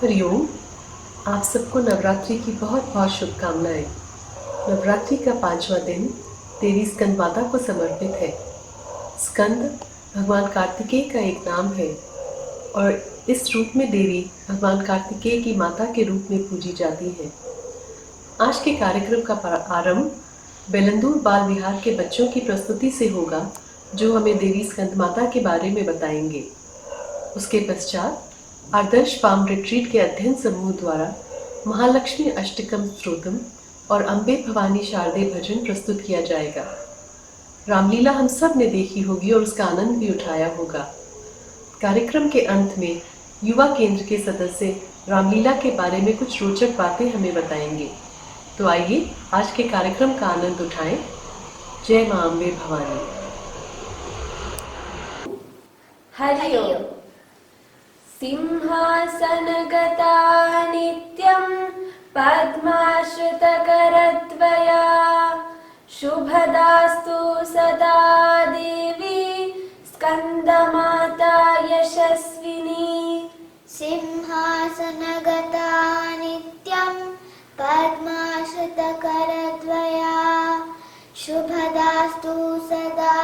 हरिओम। आप सबको नवरात्रि की बहुत बहुत शुभकामनाएं। नवरात्रि का 5वां दिन देवी स्कंद माता को समर्पित है। स्कंद भगवान कार्तिकेय का एक नाम है और इस रूप में देवी भगवान कार्तिकेय की माता के रूप में पूजी जाती है। आज के कार्यक्रम का आरंभ बेलंदूर बाल विहार के बच्चों की प्रस्तुति से होगा, जो हमें देवी स्कंद माता के बारे में बताएंगे। उसके पश्चात आदर्श फार्म रिट्रीट के अध्ययन समूह द्वारा महालक्ष्मी अष्टकम स्तोत्रम और अम्बे भवानी शारदे भजन प्रस्तुत किया जाएगा। रामलीला हम सब ने देखी होगी और उसका आनंद भी उठाया होगा। कार्यक्रम के अंत में युवा केंद्र के सदस्य रामलीला के बारे में कुछ रोचक बातें हमें बताएंगे। तो आइए आज के कार्यक्रम का आनंद उठाएं। जय मां अम्बे भवानी। हरि ओम। सिंहासनगता नित्यं पद्माश्रितकरद्वया शुभदास्तु सदा देवी स्कन्दमाता यशस्विनी। सिंहासनगता नित्यं पद्माश्रितकरद्वया शुभदास्तु सदा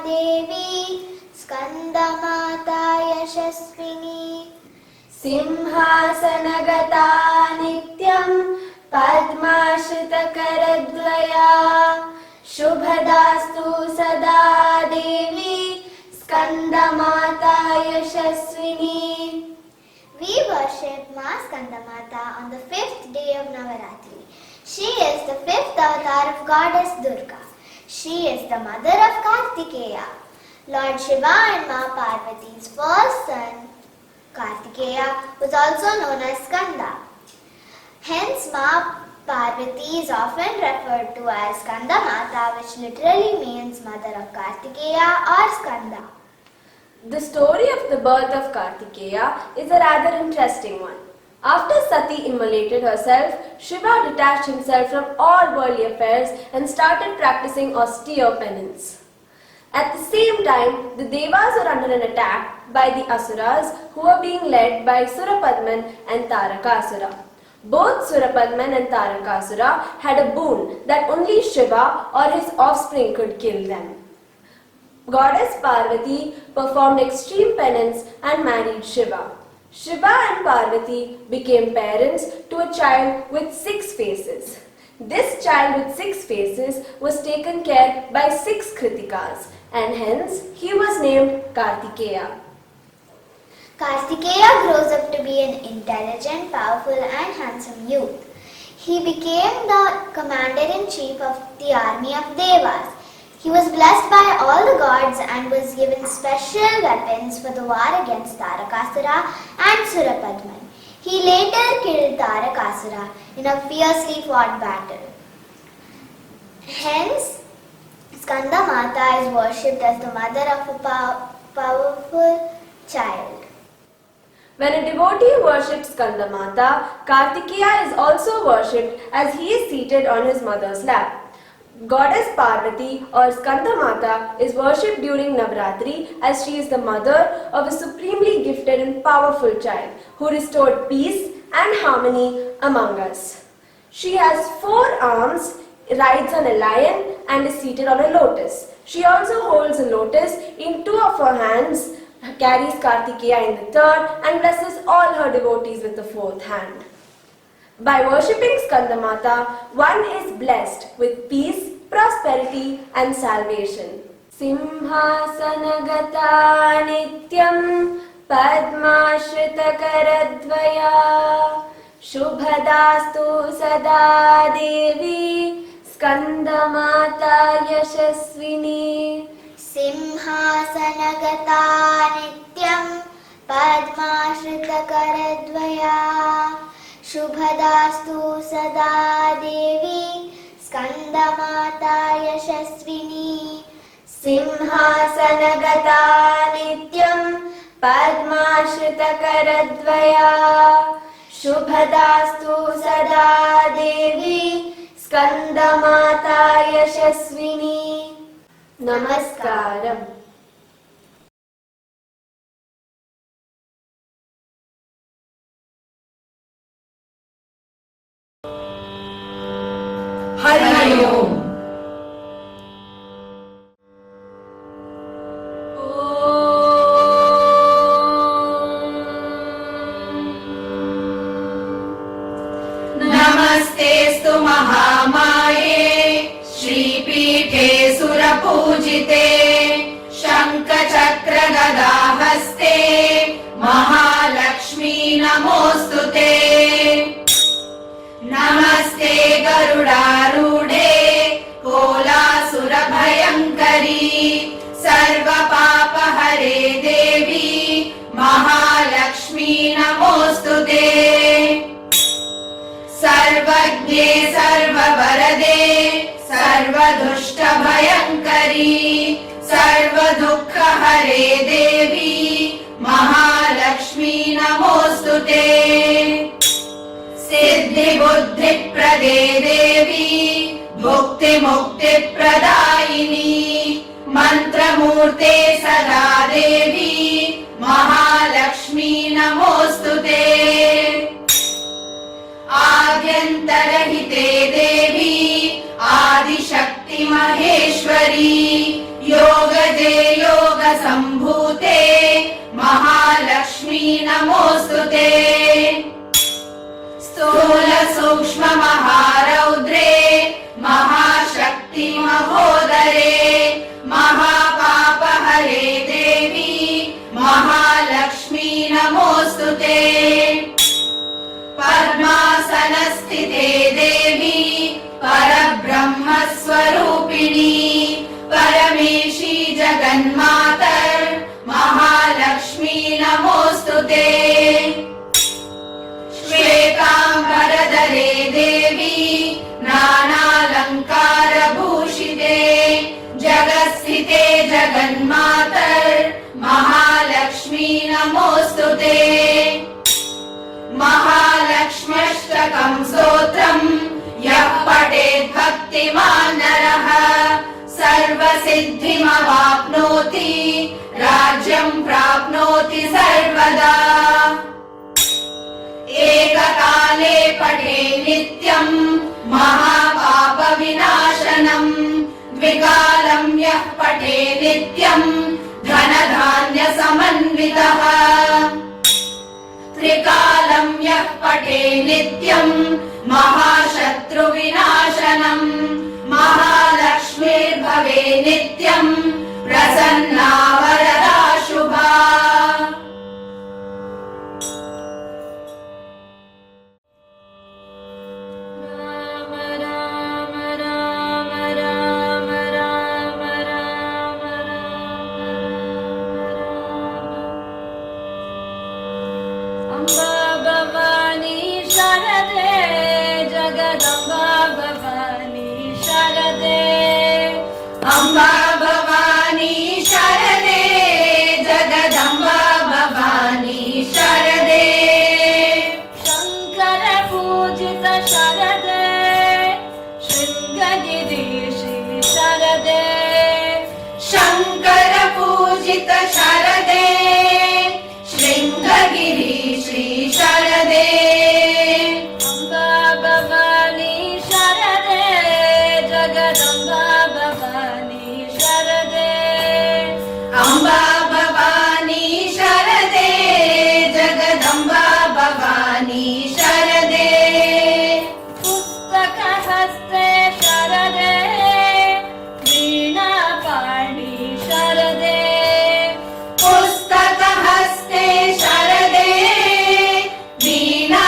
देवी स्कन्दमाता यशस्विनी। सिंहासनगता नित्यं पद्माश्रितकरद्वया शुभदास्तु सदा देवी स्कन्दमाता यशस्विनी। We worship Ma Skandamata on the 5th day of Navaratri. She is the 5th avatar of goddess Durga. She is the mother of Kartikeya. Lord Shiva and Ma Parvati's first son, Kartikeya, was also known as Skanda. Hence, Ma Parvati is often referred to as Skandamata, which literally means mother of Kartikeya or Skanda. The story of the birth of Kartikeya is a rather interesting one. After Sati immolated herself, Shiva detached himself from all worldly affairs and started practicing austere penance. At the same time, the Devas were under an attack by the Asuras, who were being led by Surapadman and Tarakasura. Both Surapadman and Tarakasura had a boon that only Shiva or his offspring could kill them. Goddess Parvati performed extreme penance and married Shiva. Shiva and Parvati became parents to a child with 6 faces. This child with 6 faces was taken care by 6 Kritikas, and hence he was named Kartikeya. Kartikeya grows up to be an intelligent, powerful and handsome youth. He became the commander-in-chief of the army of Devas. He was blessed by all the gods and was given special weapons for the war against Tarakasura and Surapadman. He later killed Tarakasura in a fiercely fought battle. Hence, Skandamata is worshipped as the mother of a powerful child. When a devotee worships Skandamata, Kartikeya is also worshipped as he is seated on his mother's lap. Goddess Parvati or Skandamata is worshipped during Navratri as she is the mother of a supremely gifted and powerful child who restored peace and harmony among us. She has 4 arms, rides on a lion and is seated on a lotus. She also holds a lotus in 2 of her hands, carries Kartikeya in the 3rd and blesses all her devotees with the 4th hand. By worshipping Skandamata, one is blessed with peace, prosperity and salvation. Simhasanagata nityam padmashrita-karadvaya shubhadastu sada devi Skandamata yashasvini. Simhasanagata nityam padmashrita-karadvaya शुभदास्तु सदा देवी स्कन्दमाता यशस्विनी। सिंहासनगता नित्यं पद्माश्रितकरद्वया शुभदास्तु सदा देवी स्कन्दमाता यशस्विनी। नमस्कारम्। हरि ओम। नमस्तेस्तु महामाये श्रीपीठे सुरपूजिते शङ्खचक्र गदाहस्ते महालक्ष्मी नमोऽस्तुते। नमस्ते गरुडारूढे कोलासुरभयङ्करी सर्वपापहरे देवी महालक्ष्मी नमोऽस्तुते। सर्वज्ञे सर्ववरदे सर्वदुष्टभयङ्करी सर्वदुःखहरे देवी महालक्ष्मी नमोऽस्तुते। सिद्धिबुद्धिप्रदे देवी भुक्तिमुक्तिप्रदायिनी मन्त्रमूर्ते सदा देवी महालक्ष्मी नमोऽस्तुते। आद्यन्तरहिते देवी आदिशक्ति महेश्वरी योगजे योगसम्भूते महालक्ष्मी नमोऽस्तुते। स्थूल सूक्ष्म महारौद्रे महाशक्ति महोदरे महापापहरे देवी महालक्ष्मी नमोऽस्तुते। पद्मासनस्थिते देवी परब्रह्मस्वरूपिणी परमेशी जगन्मातर् महालक्ष्मी नमोऽस्तुते। श्वेताम्बरधरे देवी नानालङ्कारभूषिते जगत्स्थिते जगन्मातर् महालक्ष्मी नमोऽस्तुते। महालक्ष्म्यष्टकं स्तोत्रम् यः पठेत् भक्तिमान् नरः सर्वसिद्धिमवाप्नोति राज्यं प्राप्नोति सर्वदा। एककाले पठे नित्यं महापापविनाशनम् द्विकालं यः पठे नित्यं धनधान्यसमन्वितः त्रिकालं यः पठे नित्यं महाशत्रुविनाशनम् महालक्ष्मीर्भवे नित्यं प्रसन्ना वरदा शुभा। अम्बा भवानी शरदे जगदम्बा भवानी शरदे शङ्कर पूजित शरदे शृङ्गगिरि श्री शरदे शङ्कर पूजित शरदे शृङ्गगिरि श्री शरदे अम्बा भवानी शरदे जगदम्बा भवानी शरदे अम्बा भवानी शरदे जगदम्बा भवानी शरदे पुस्तकहस्ते शरदे वीणापाणि शरदे पुस्तकहस्ते शरदे वीणा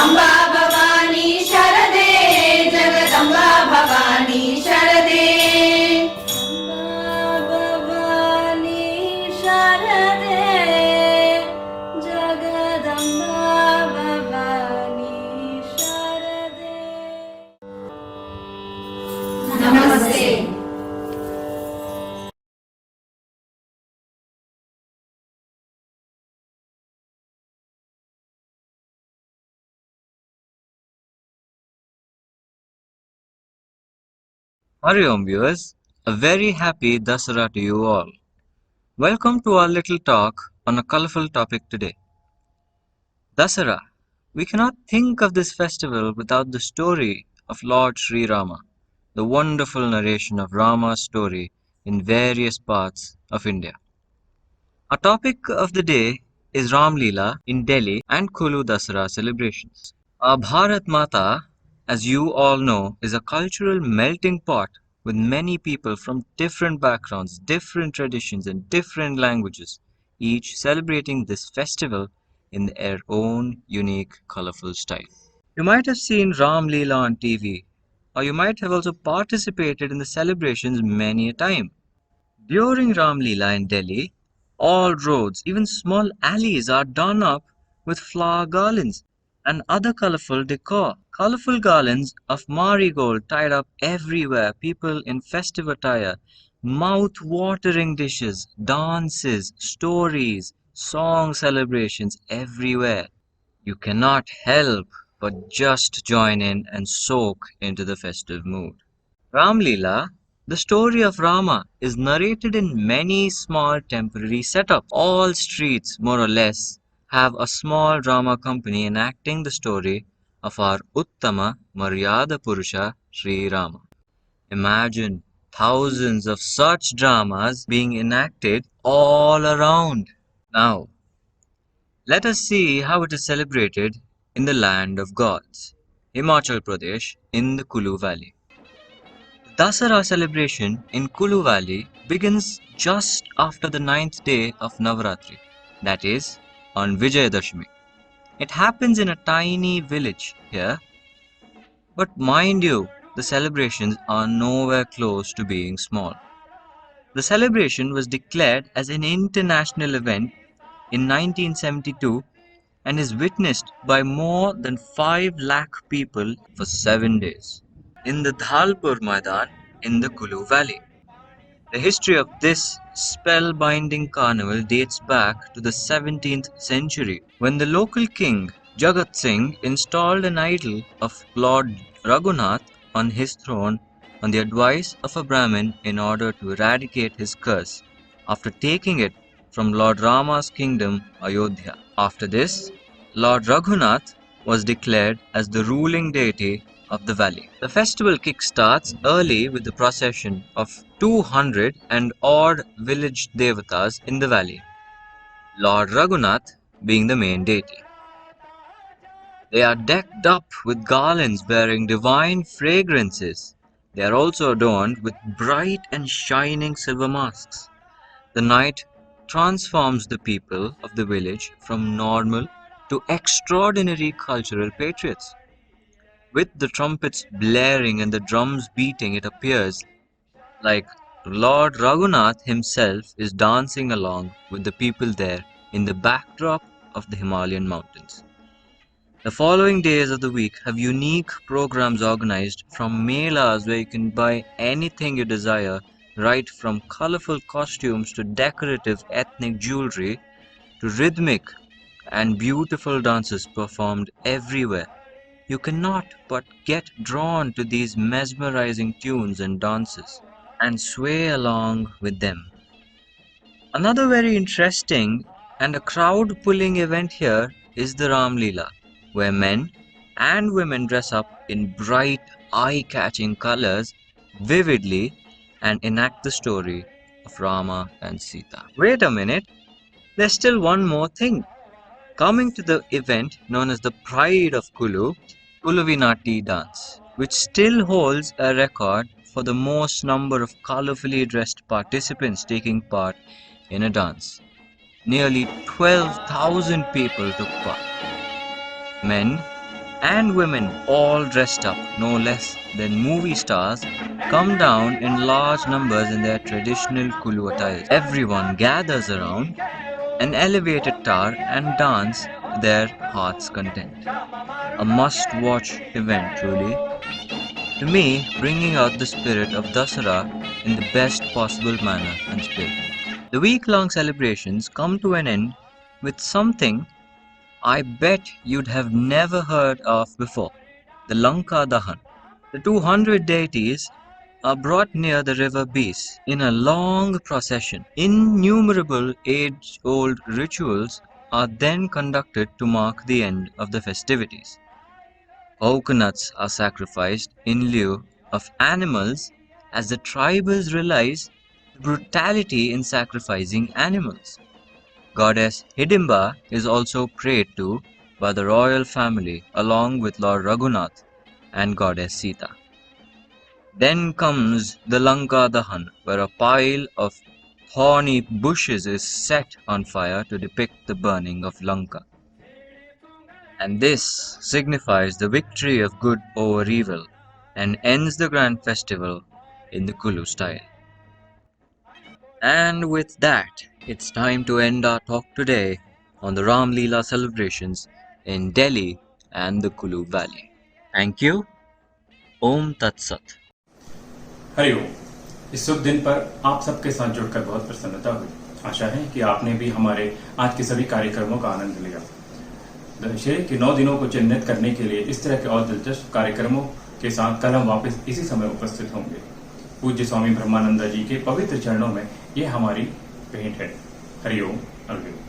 अम्बा भवानी शरदे जगदम्बा भवानी शरदे भवानी शरदे जगदम्बा भवानी शरदे नमस्ते Hari Om viewers, a very happy Dasara to you all. Welcome to our little talk on a colorful topic today. Dasara. We cannot think of this festival without the story of Lord Sri Rama, the wonderful narration of Rama's story in various parts of India. Our topic of the day is Ram Leela in Delhi and Kulu Dasara celebrations. Our Bharat Mata, as you all know, is a cultural melting pot with many people from different backgrounds, different traditions, and different languages, each celebrating this festival in their own unique, colorful style. You might have seen Ram Leela on TV, or you might have also participated in the celebrations many a time. During Ram Leela in Delhi, all roads, even small alleys, are done up with flower garlands and other colorful decor. Colorful garlands of marigold tied up everywhere, people in festive attire, mouth-watering dishes, dances, stories, song celebrations everywhere. You cannot help but just join in and soak into the festive mood. Ram Leela, the story of Rama, is narrated in many small temporary setups. All streets, more or less, have a small drama company enacting the story of our Uttama Maryada Purusha Sri Rama. Imagine thousands of such dramas being enacted all around. Now, let us see how it is celebrated in the land of gods, Himachal Pradesh in the Kulu Valley. Dasara celebration in Kulu Valley begins just after the 9th day of Navaratri, that is, on Vijayadashmi. It happens in a tiny village here, but mind you, the celebrations are nowhere close to being small. The celebration was declared as an international event in 1972 and is witnessed by more than 5 lakh people for 7 days in the Dhalpur Maidan in the Kulu Valley. The history of this spellbinding carnival dates back to the 17th century when the local king Jagat Singh installed an idol of Lord Raghunath on his throne on the advice of a Brahmin in order to eradicate his curse after taking it from Lord Rama's kingdom Ayodhya. After this, Lord Raghunath was declared as the ruling deity of the valley. The festival kick-starts early with the procession of 200 and odd village devatas in the valley, Lord Raghunath being the main deity. They are decked up with garlands bearing divine fragrances. They are also adorned with bright and shining silver masks. The night transforms the people of the village from normal to extraordinary cultural patriots. With the trumpets blaring and the drums beating, it appears like Lord Raghunath himself is dancing along with the people there in the backdrop of the Himalayan mountains. The following days of the week have unique programs organized, from melas where you can buy anything you desire, right from colorful costumes to decorative ethnic jewelry, to rhythmic and beautiful dances performed everywhere. You cannot but get drawn to these mesmerizing tunes and dances and sway along with them. Another very interesting and a crowd-pulling event here is the Ram Leela, where men and women dress up in bright, eye-catching colors vividly and enact the story of Rama and Sita. Wait a minute, there's still one more thing. Coming to the event known as the Pride of Kulu, Kuluvinati dance, which still holds a record for the most number of colorfully dressed participants taking part in a dance. Nearly 12,000 people took part. Men and women, all dressed up no less than movie stars, come down in large numbers in their traditional Kulu attires. Everyone gathers around an elevated tower and dance to their heart's content. A must-watch event truly. To me, bringing out the spirit of Dasara in the best possible manner and spirit. The week-long celebrations come to an end with something I bet you'd have never heard of before, the Lanka Dahan. The 200 deities are brought near the river Beas in a long procession. Innumerable age-old rituals are then conducted to mark the end of the festivities. Coconuts are sacrificed in lieu of animals as the tribals realize the brutality in sacrificing animals. Goddess Hidimba is also prayed to by the royal family along with Lord Raghunath and Goddess Sita. Then comes the Lanka Dahan, where a pile of thorny bushes is set on fire to depict the burning of Lanka. And this signifies the victory of good over evil and ends the grand festival in the Kulu style. And with that, it's time to end our talk today on the Ram Leela celebrations in Delhi and the Kulu Valley. Thank you. Om Tat Sat. Hariom. इस शुभ दिन पर आप सबके साथ जुड़कर बहुत प्रसन्नता हुई। आशा है कि आपने भी हमारे आज के सभी कार्यक्रमों का आनंद लिया। दशहरे के 9 दिनों को चिन्हित करने के लिए इस तरह के और दिलचस्प कार्यक्रमों के साथ कल हम वापस इसी समय उपस्थित होंगे। पूज्य स्वामी ब्रह्मानंद जी के पवित्र चरणों में यह हमारी भेंट है। हरिओम। अलविदा।